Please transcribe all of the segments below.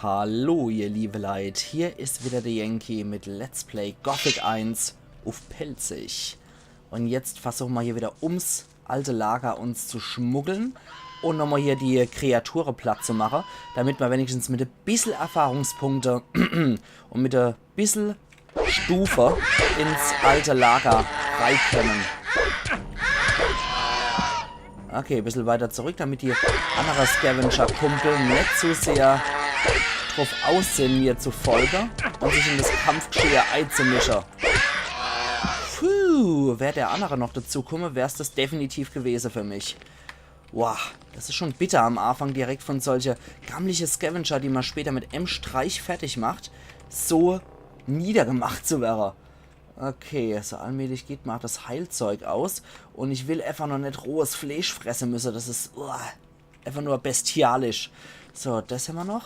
Hallo ihr liebe Leute, hier ist wieder der Yankee mit Let's Play Gothic 1 auf Pelzig. Und jetzt versuchen wir hier wieder ums alte Lager uns zu schmuggeln und nochmal hier die Kreaturen platt zu machen, damit wir wenigstens mit ein bisschen Erfahrungspunkte und mit ein bisschen Stufe ins alte Lager rein können. Okay, ein bisschen weiter zurück, damit die anderen Scavenger-Kumpel nicht zu sehr drauf aussehen, mir zu folgen und sich in das Kampfgeschehen einzumischen. Puh, wäre der andere noch dazu komme, wäre es das definitiv gewesen für mich. Wow, das ist schon bitter am Anfang direkt von solche gammliche Scavenger, die man später mit M-Streich fertig macht, so niedergemacht zu werden. Okay, so allmählich geht mal das Heilzeug aus und ich will einfach noch nicht rohes Fleisch fressen müssen, das ist einfach nur bestialisch. So, das haben wir noch.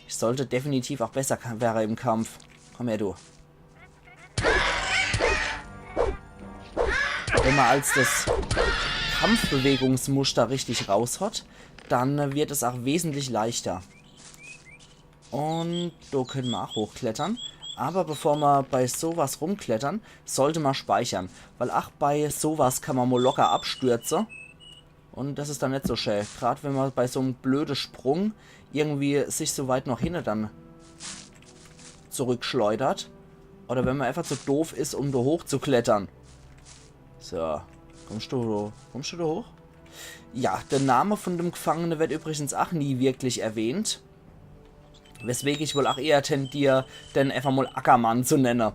Ich sollte definitiv auch besser wäre im Kampf. Komm her, du. Wenn man als das Kampfbewegungsmuster richtig raushat, dann wird es auch wesentlich leichter. Und da können wir auch hochklettern. Aber bevor wir bei sowas rumklettern, sollte man speichern. Weil auch bei sowas kann man mal locker abstürzen. Und das ist dann nicht so schön. Gerade wenn man bei so einem blöden Sprung irgendwie sich so weit noch hinten dann zurückschleudert. Oder wenn man einfach zu doof ist, um da hoch zu klettern. So, kommst du da hoch? Ja, der Name von dem Gefangenen wird übrigens auch nie wirklich erwähnt. Weswegen ich wohl auch eher tendiere, den einfach mal Ackermann zu nennen.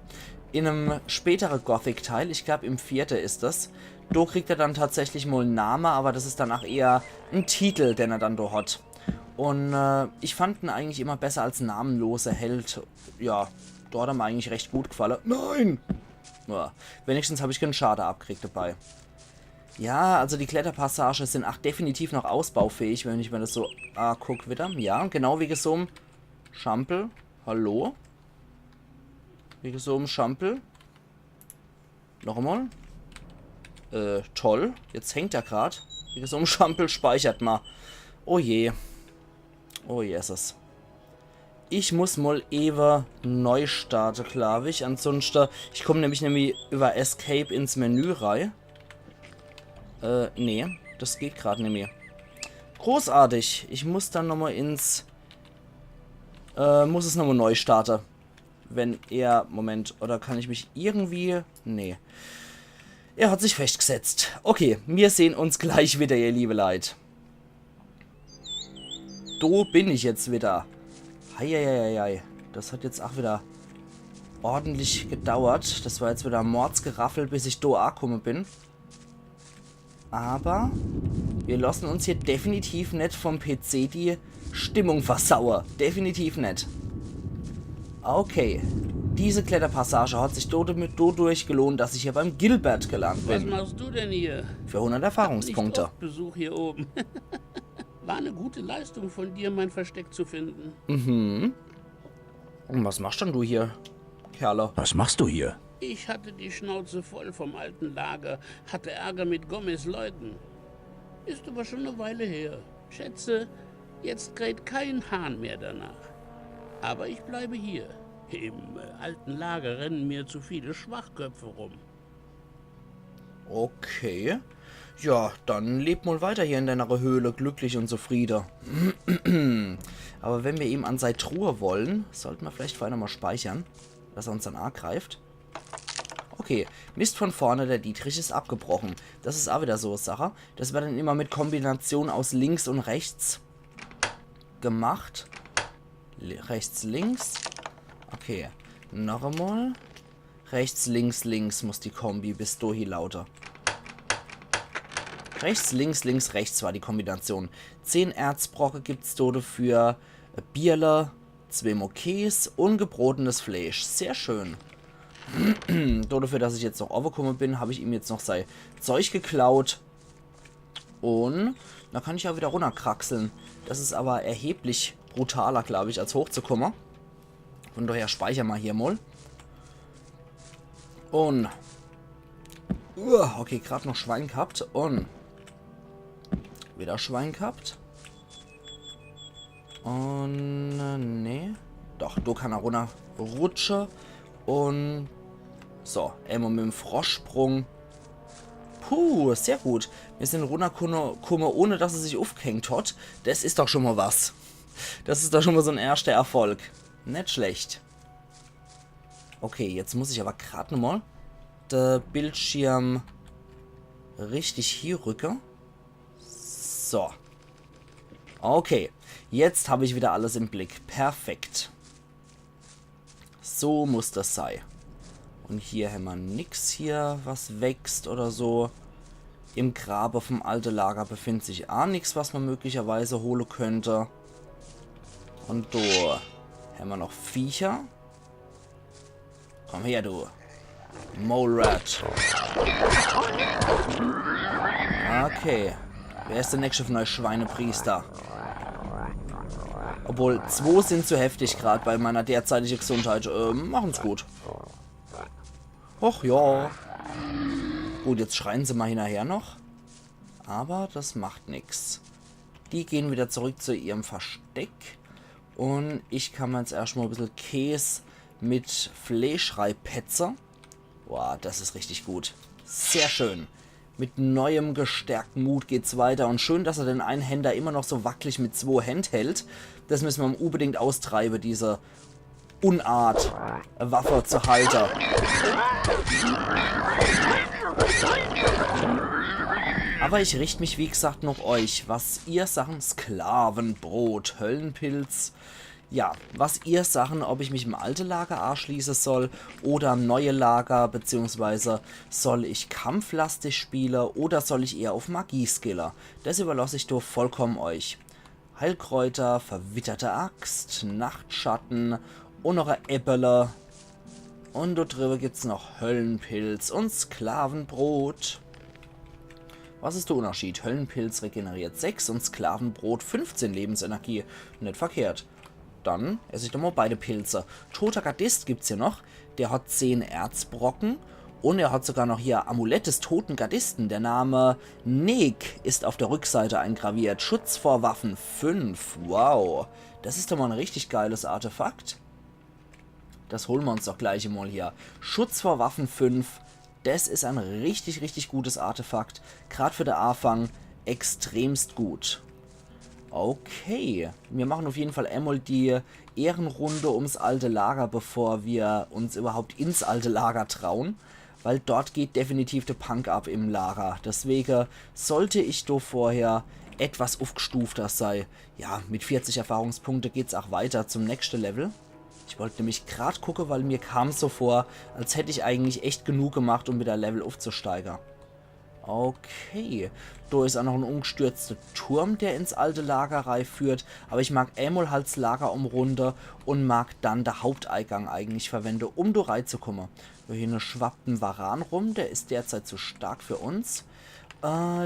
In einem späteren Gothic-Teil, ich glaube im 4. ist das, da kriegt er dann tatsächlich mal einen Namen, aber das ist dann auch eher ein Titel, den er dann da hat. Und ich fand ihn eigentlich immer besser als namenloser Held. Ja, da hat er mir eigentlich recht gut gefallen. Nein! Ja, wenigstens habe ich keinen Schaden abgekriegt dabei. Ja, also die Kletterpassagen sind auch definitiv noch ausbaufähig, wenn ich mir das so guck wieder. Ja, genau wie so einem Schampel. Hallo? Wie so einem Schampel. Noch einmal. Toll. Jetzt hängt er gerade. Wie so einem Schampel speichert mal. Oh je. Oh Jesus. Ich muss mal eben neu starten, glaube ich. Ansonsten, ich komme nämlich über Escape ins Menü rein. Nee, das geht gerade nicht mehr. Großartig. Ich muss dann nochmal muss es nochmal neu starten. Wenn er, Moment, oder kann ich mich irgendwie, nee. Er hat sich festgesetzt. Okay, wir sehen uns gleich wieder, ihr liebe Leute. Do bin ich jetzt wieder. Heieieiei. Das hat jetzt auch wieder ordentlich gedauert. Das war jetzt wieder Mordsgeraffel, bis ich do angekommen bin. Aber wir lassen uns hier definitiv nicht vom PC die Stimmung versauern. Definitiv nicht. Okay. Diese Kletterpassage hat sich dadurch gelohnt, dass ich hier beim Gilbert gelandet bin. Was machst du denn hier? Für 100 Erfahrungspunkte. Nicht oft Besuch hier oben. War eine gute Leistung von dir, mein Versteck zu finden. Mhm. Und was machst denn du hier, Kerle? Was machst du hier? Ich hatte die Schnauze voll vom alten Lager, hatte Ärger mit Gomez Leuten. Ist aber schon eine Weile her. Schätze, jetzt kräht kein Hahn mehr danach. Aber ich bleibe hier. Im alten Lager rennen mir zu viele Schwachköpfe rum. Okay. Ja, dann lebt mal weiter hier in deiner Höhle, glücklich und zufrieden. Aber wenn wir ihm an seine Truhe wollen, sollten wir vielleicht vorher nochmal speichern, dass er uns dann angreift. Okay, Mist von vorne, der Dietrich ist abgebrochen. Das ist auch wieder so eine Sache. Das wird dann immer mit Kombination aus links und rechts gemacht. Rechts, links. Okay, noch einmal. Rechts, links, links muss die Kombi bis dahin lauter. Rechts, links, links, rechts war die Kombination. 10 Erzbrocken gibt es dafür. Bierle, 2 Mokés und gebrotenes Fleisch. Sehr schön. Dafür, dass ich jetzt noch overgekommen bin, habe ich ihm jetzt noch sein Zeug geklaut. Und da kann ich ja wieder runterkraxeln. Das ist aber erheblich brutaler, glaube ich, als hochzukommen. Von daher speichern wir hier mal. Und okay, gerade noch Schwein gehabt. Und wieder Schwein gehabt. Und Doch, du kann er runterrutschen. Und so, einmal mit dem Froschsprung. Puh, sehr gut. Wir sind runtergekommen, ohne dass er sich aufgehängt hat. Das ist doch schon mal was. Das ist doch schon mal so ein erster Erfolg. Nicht schlecht. Okay, jetzt muss ich aber gerade nochmal den Bildschirm richtig hier rücken. So. Okay, jetzt habe ich wieder alles im Blick. Perfekt. So muss das sein. Und hier haben wir nichts hier, was wächst oder so. Im Grabe vom alten Lager befindet sich auch nichts, was man möglicherweise holen könnte. Und da haben wir noch Viecher. Komm her, du. Mole Rat. Okay. Wer ist der nächste von euch Schweinepriester? Obwohl, 2 sind zu heftig gerade bei meiner derzeitigen Gesundheit. Machen's gut. Och ja. Gut, jetzt schreien sie mal hinterher noch. Aber das macht nichts. Die gehen wieder zurück zu ihrem Versteck. Und ich kann mir jetzt erstmal ein bisschen Käse mit Fleisch reinpetzen. Boah, das ist richtig gut. Sehr schön. Mit neuem gestärkten Mut geht's weiter. Und schön, dass er den Einhänder immer noch so wackelig mit 2 Händen hält. Das müssen wir unbedingt austreiben, diese Unart, Waffe zu halten. Aber ich richte mich, wie gesagt, noch euch. Was ihr Sachen, Sklavenbrot, Höllenpilz. Ja, was ihr Sachen, ob ich mich im alten Lager anschließen soll oder im neuen Lager, beziehungsweise soll ich kampflastig spielen oder soll ich eher auf Magie skillen. Das überlasse ich doch vollkommen euch. Heilkräuter, verwitterte Axt, Nachtschatten und noch ein Äppele. Und dort drüber gibt es noch Höllenpilz und Sklavenbrot. Was ist der Unterschied? Höllenpilz regeneriert 6 und Sklavenbrot 15 Lebensenergie. Nicht verkehrt. Dann esse ich doch mal beide Pilze. Toter Gardist gibt es hier noch. Der hat 10 Erzbrocken. Und er hat sogar noch hier Amulett des toten Gardisten. Der Name Neg ist auf der Rückseite eingraviert. Schutz vor Waffen 5. Wow. Das ist doch mal ein richtig geiles Artefakt. Das holen wir uns doch gleich mal hier. Schutz vor Waffen 5. Das ist ein richtig, richtig gutes Artefakt. Gerade für den Anfang extremst gut. Okay. Wir machen auf jeden Fall einmal die Ehrenrunde ums alte Lager, bevor wir uns überhaupt ins alte Lager trauen. Weil dort geht definitiv der Punk ab im Lager. Deswegen sollte ich doch vorher etwas aufgestufter sein. Ja, mit 40 Erfahrungspunkte geht es auch weiter zum nächsten Level. Ich wollte nämlich gerade gucken, weil mir kam es so vor, als hätte ich eigentlich echt genug gemacht, um wieder Level aufzusteigen. Okay, da ist auch noch ein umgestürzter Turm, der ins alte Lager führt. Aber ich mag einmal halt das Lager umrunden und mag dann den Haupteingang eigentlich verwenden, um da reinzukommen. Hier schwappt ein Varan rum, der ist derzeit zu stark für uns.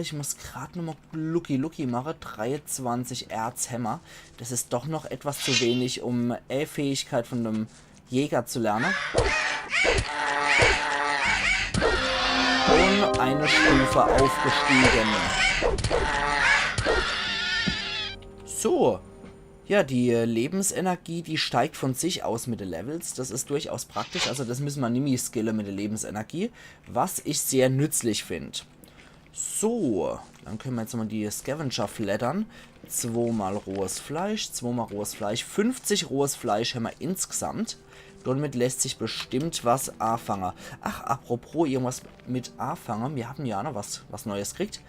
Ich muss gerade nochmal Lucky machen. 23 Erzhämmer. Das ist doch noch etwas zu wenig, um Fähigkeit von einem Jäger zu lernen. Und eine Stufe aufgestiegen. So. Ja, die Lebensenergie, die steigt von sich aus mit den Levels. Das ist durchaus praktisch. Also das müssen wir nicht skillen mit der Lebensenergie. Was ich sehr nützlich finde. So, dann können wir jetzt mal die Scavenger flattern. 2 mal rohes Fleisch, 2 mal rohes Fleisch. 50 rohes Fleisch haben wir insgesamt. Damit lässt sich bestimmt was anfangen. Ach, apropos irgendwas mit anfangen. Wir hatten ja noch was Neues gekriegt.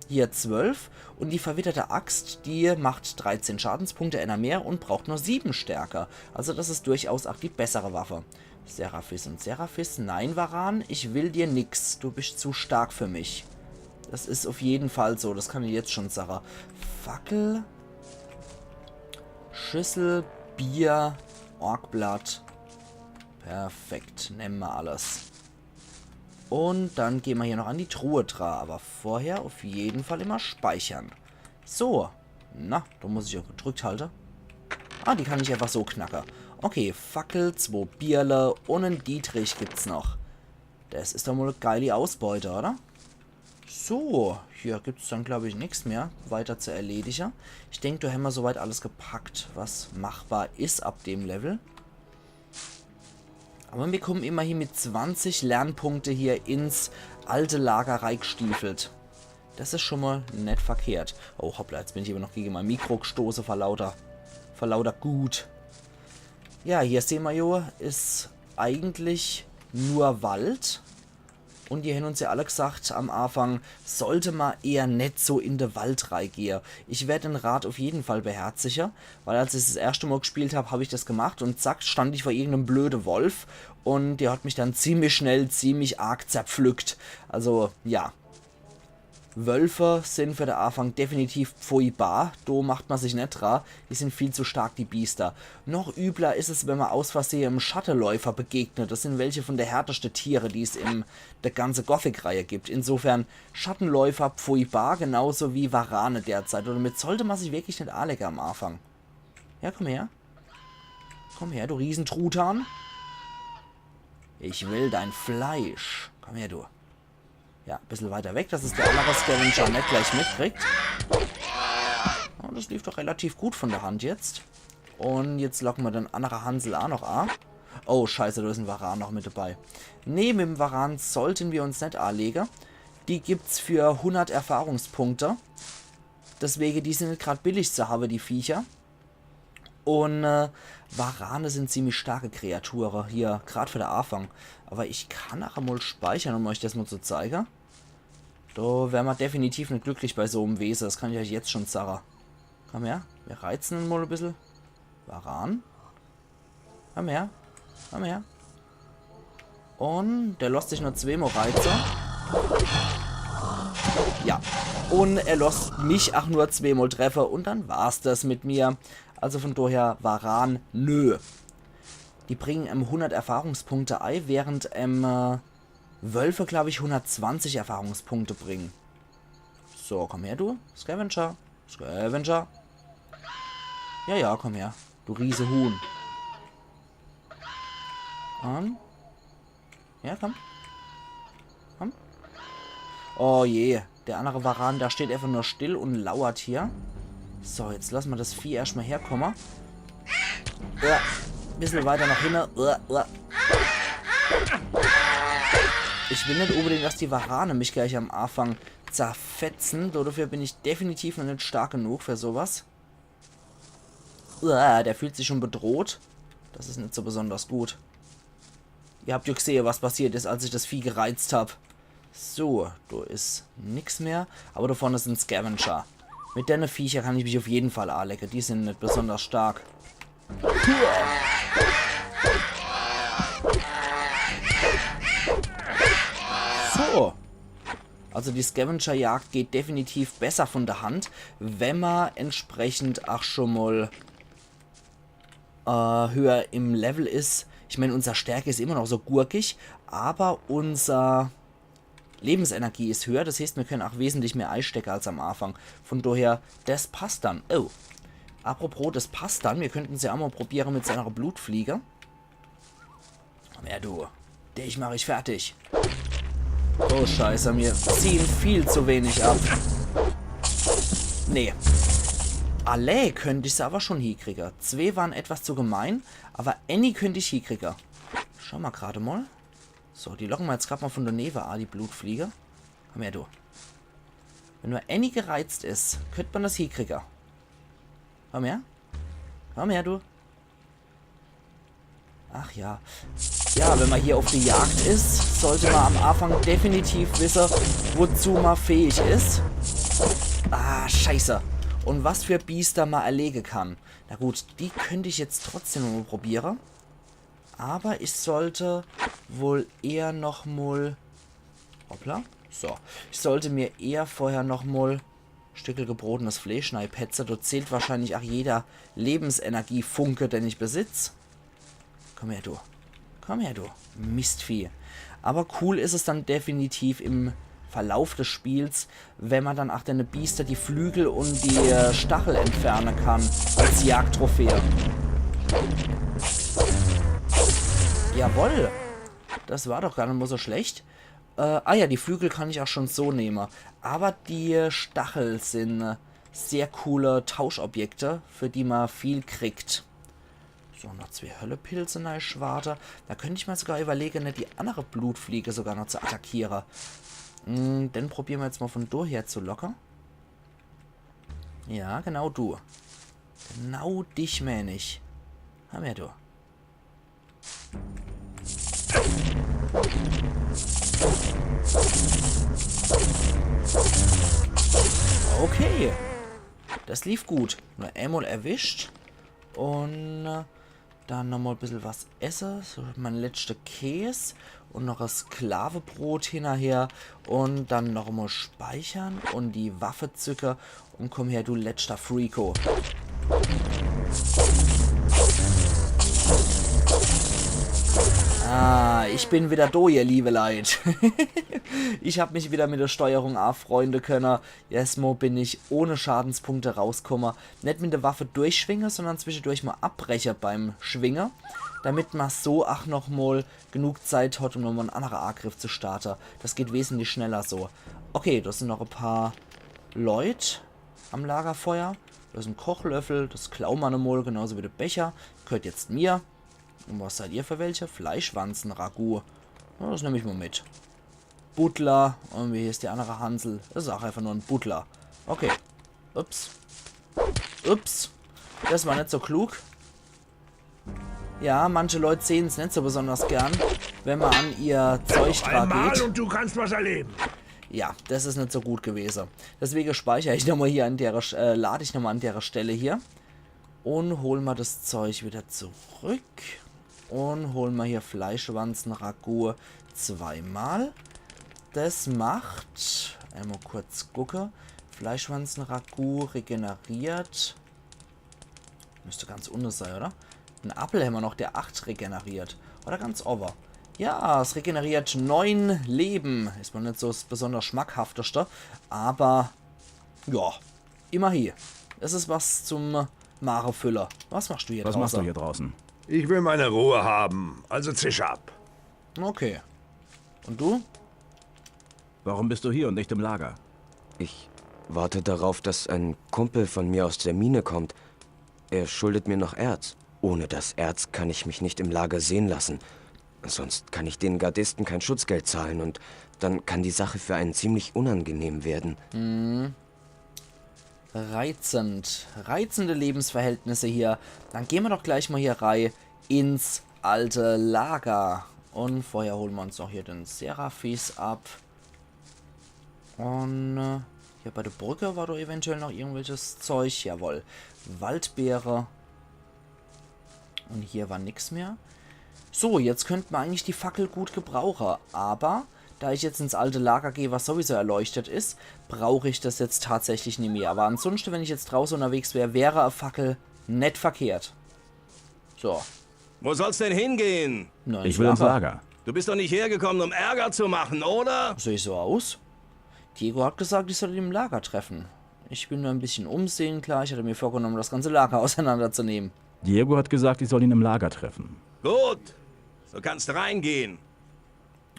Hier 12. Und die verwitterte Axt, die macht 13 Schadenspunkte, einer mehr und braucht nur 7 Stärke. Also das ist durchaus auch die bessere Waffe. Seraphis und Seraphis. Nein, Varan, ich will dir nix. Du bist zu stark für mich. Das ist auf jeden Fall so. Das kann ich jetzt schon sagen. Fackel. Schüssel. Bier. Orkblatt. Perfekt. Nehmen wir alles. Und dann gehen wir hier noch an die Truhe dran. Aber vorher auf jeden Fall immer speichern. So. Na, da muss ich auch gedrückt halten. Ah, die kann ich einfach so knacken. Okay, Fackel, 2 Bierle und einen Dietrich gibt's noch. Das ist doch mal eine geile Ausbeute, oder? So, hier gibt es dann, glaube ich, nichts mehr weiter zu erledigen. Ich denke, da haben wir soweit alles gepackt, was machbar ist ab dem Level. Aber wir kommen immerhin mit 20 Lernpunkte hier ins alte Lager reingestiefelt. Das ist schon mal nicht verkehrt. Oh, hoppla, jetzt bin ich aber noch gegen mein Mikro gestoßen vor lauter Gut. Ja, hier sehen wir ja, ist eigentlich nur Wald. Und die haben uns ja alle gesagt am Anfang, sollte man eher nicht so in den Wald reingehen. Ich werde den Rat auf jeden Fall beherzigen, weil als ich das erste Mal gespielt habe, habe ich das gemacht und zack, stand ich vor irgendeinem blöden Wolf und der hat mich dann ziemlich schnell, ziemlich arg zerpflückt. Also, ja. Wölfe sind für den Anfang definitiv pfui-bar, da macht man sich nicht dran, die sind viel zu stark, die Biester. Noch übler ist es, wenn man aus Versehen einem Schattenläufer begegnet, das sind welche von der härtesten Tiere, die es in der ganzen Gothic-Reihe gibt. Insofern Schattenläufer pfui-bar, genauso wie Varane derzeit, und damit sollte man sich wirklich nicht anlegen am Anfang. Ja, komm her. Komm her, du Riesentruthahn. Ich will dein Fleisch. Komm her, du. Ja, ein bisschen weiter weg, dass es der andere Scavenger nicht gleich mitkriegt. Oh, das lief doch relativ gut von der Hand jetzt. Und jetzt locken wir den anderen Hansel auch noch an. Oh, scheiße, da ist ein Varan noch mit dabei. Neben dem Varan sollten wir uns nicht anlegen. Die gibt's für 100 Erfahrungspunkte. Deswegen, die sind nicht gerade billig zu haben, die Viecher. Und Varane sind ziemlich starke Kreaturen hier, gerade für den Anfang. Aber ich kann auch mal speichern, um euch das mal zu zeigen. Da wären wir definitiv nicht glücklich bei so einem Wesen, das kann ich euch jetzt schon sagen. Komm her, wir reizen ihn mal ein bisschen. Varan. Komm her, komm her. Und der lässt sich nur zweimal reizen. Ja, und er lässt mich auch nur zweimal treffen und dann war's das mit mir. Also von daher Varan, nö. Die bringen 100 Erfahrungspunkte ein, während Wölfe, glaube ich, 120 Erfahrungspunkte bringen. So, komm her, du. Scavenger. Scavenger. Ja, ja, komm her. Du riese Huhn. Und? Ja, komm. Komm. Oh je. Der andere Varan, da steht einfach nur still und lauert hier. So, jetzt lassen wir das Vieh erstmal herkommen. Ein bisschen weiter nach hinten. Ich will nicht unbedingt, dass die Varane mich gleich am Anfang zerfetzen. Dafür bin ich definitiv noch nicht stark genug für sowas. Der fühlt sich schon bedroht. Das ist nicht so besonders gut. Ihr habt ja gesehen, was passiert ist, als ich das Vieh gereizt habe. So, da ist nichts mehr. Aber da vorne ist ein Scavenger. Mit den Viecher kann ich mich auf jeden Fall anlecken. Die sind nicht besonders stark. So. Also die Scavenger-Jagd geht definitiv besser von der Hand, wenn man entsprechend auch schon mal höher im Level ist. Ich meine, unsere Stärke ist immer noch so gurkig, aber unser Lebensenergie ist höher, das heißt, wir können auch wesentlich mehr einstecken als am Anfang. Von daher, das passt dann. Oh, apropos, das passt dann. Wir könnten es ja auch mal probieren mit seiner Blutfliege. Komm her, du. Dich mache ich fertig. Oh, scheiße, wir ziehen viel zu wenig ab. Nee. Alle könnte ich es aber schon hinkriegen. Zwei waren etwas zu gemein, aber Annie könnte ich hinkriegen. Schau mal gerade mal. So, die locken wir jetzt gerade mal von der Neve an, die Blutfliege. Komm her, du. Wenn nur Annie gereizt ist, könnte man das hinkriegen. Komm her. Komm her, du. Ach ja. Ja, wenn man hier auf die Jagd ist, sollte man am Anfang definitiv wissen, wozu man fähig ist. Ah, scheiße. Und was für Biester man erlegen kann. Na gut, die könnte ich jetzt trotzdem mal probieren. Aber ich sollte wohl eher noch mal... Hoppla. So. Ich sollte mir eher vorher noch mal Stückel gebrotenes Fleisch schneipetze. Da zählt wahrscheinlich auch jeder Lebensenergiefunke, den ich besitze. Komm her, du. Komm her, du. Mistvieh. Aber cool ist es dann definitiv im Verlauf des Spiels, wenn man dann auch deine Biester die Flügel und die Stachel entfernen kann als Jagdtrophäe. Jawohl. Das war doch gar nicht mal so schlecht. Ja, die Flügel kann ich auch schon so nehmen. Aber die Stachel sind sehr coole Tauschobjekte, für die man viel kriegt. So, noch 2 Höllepilze nein schwarte. Da könnte ich mal sogar überlegen, nicht die andere Blutfliege sogar noch zu attackieren. Dann probieren wir jetzt mal von daher zu locken. Ja, genau du. Genau dich meine ich. Haben wir du. Okay. Das lief gut. Nur einmal erwischt. Und dann nochmal ein bisschen was essen. So mein letzter Käse. Und noch ein Sklavebrot hinterher. Und dann noch mal speichern. Und die Waffe zücken. Und komm her, du letzter Freako. Ah, ich bin wieder da, ihr liebe Leid. Ich habe mich wieder mit der Steuerung A-Freunde können. Erstmal bin ich ohne Schadenspunkte rausgekommen. Nicht mit der Waffe durchschwinge, sondern zwischendurch mal abbreche beim Schwingen. Damit man so auch nochmal genug Zeit hat, um nochmal einen anderen Angriff zu starten. Das geht wesentlich schneller so. Okay, das sind noch ein paar Leute am Lagerfeuer. Das ist ein Kochlöffel, das klauen wir nochmal, genauso wie der Becher. Gehört jetzt mir. Und was seid ihr für welche? Fleischwanzen-Ragout. Ja, das nehme ich mal mit. Butler. Und wie ist die andere Hansel? Das ist auch einfach nur ein Butler. Okay. Ups. Ups. Das war nicht so klug. Ja, manche Leute sehen es nicht so besonders gern, wenn man an ihr Zeug dran geht. Und du kannst was erleben. Ja, das ist nicht so gut gewesen. Deswegen speichere ich nochmal hier an der, lade ich nochmal an der Stelle hier. Und holen wir das Zeug wieder zurück. Und holen wir hier Fleischwanzen-Ragout 2-mal. Das macht, einmal kurz gucken, Fleischwanzen-Ragout regeneriert. Müsste ganz unten sein, oder? Ein Apfel haben wir noch, der 8 regeneriert. Oder ganz over. Ja, es regeneriert 9 Leben. Ist man nicht so das besonders schmackhafteste. Aber, ja, immerhin. Es ist was zum Marefüller. Was machst du hier draußen? Was machst du hier draußen? Ich will meine Ruhe haben, also zisch ab. Okay. Und du? Warum bist du hier und nicht im Lager? Ich warte darauf, dass ein Kumpel von mir aus der Mine kommt. Er schuldet mir noch Erz. Ohne das Erz kann ich mich nicht im Lager sehen lassen. Sonst kann ich den Gardisten kein Schutzgeld zahlen und dann kann die Sache für einen ziemlich unangenehm werden. Reizend. Reizende Lebensverhältnisse hier. Dann gehen wir doch gleich mal hier rein ins alte Lager. Und vorher holen wir uns noch hier den Seraphis ab. Und hier bei der Brücke war doch eventuell noch irgendwelches Zeug. Jawohl. Waldbeere. Und hier war nichts mehr. So, jetzt könnten wir eigentlich die Fackel gut gebrauchen. Aber da ich jetzt ins alte Lager gehe, was sowieso erleuchtet ist, brauche ich das jetzt tatsächlich nicht mehr. Aber ansonsten, wenn ich jetzt draußen unterwegs wäre, wäre eine Fackel nicht verkehrt. So. Wo soll's denn hingehen? Na, Ich will ins Lager. Du bist doch nicht hergekommen, um Ärger zu machen, oder? Sehe ich so aus? Diego hat gesagt, ich soll ihn im Lager treffen. Ich bin nur ein bisschen umsehen, klar. Ich hatte mir vorgenommen, das ganze Lager auseinanderzunehmen. Diego hat gesagt, ich soll ihn im Lager treffen. Gut, so kannst reingehen.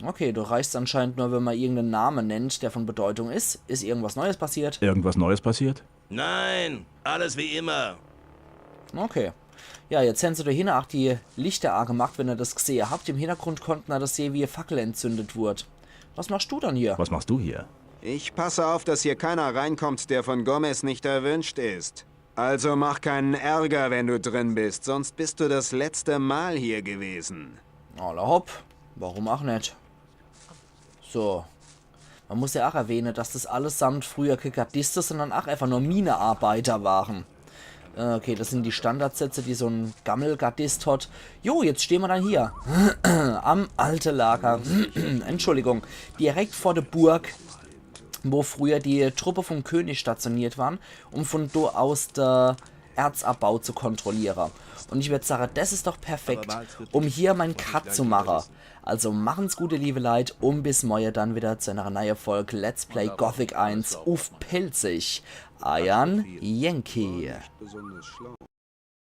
Okay, du reichst anscheinend nur, wenn man irgendeinen Namen nennt, der von Bedeutung ist. Ist irgendwas Neues passiert? Irgendwas Neues passiert? Nein, alles wie immer. Okay. Ja, jetzt haben sie da hinten auch die Lichter angemacht, wenn ihr das gesehen habt. Im Hintergrund konnten wir das sehen, wie eine Fackel entzündet wurde. Was machst du dann hier? Was machst du hier? Ich passe auf, dass hier keiner reinkommt, der von Gomez nicht erwünscht ist. Also mach keinen Ärger, wenn du drin bist, sonst bist du das letzte Mal hier gewesen. Alla hopp. Warum auch nicht? So. Man muss ja auch erwähnen, dass das allesamt früher keine Gardisten, sondern auch einfach nur Minearbeiter waren. Okay, das sind die Standardsätze, die so ein Gammelgardist hat. Jo, jetzt stehen wir dann hier. Am alte Lager. Entschuldigung. Direkt vor der Burg, wo früher die Truppe vom König stationiert waren, um von dort aus der Erzabbau zu kontrollieren. Und ich würde sagen, das ist doch perfekt, um hier meinen Cut zu machen. Also machen's gute, liebe Leute, bis morgen dann wieder zu einer neuen Folge Let's Play Gothic 1 auf Pilzig. Ayan Yankee. Besonders schlau.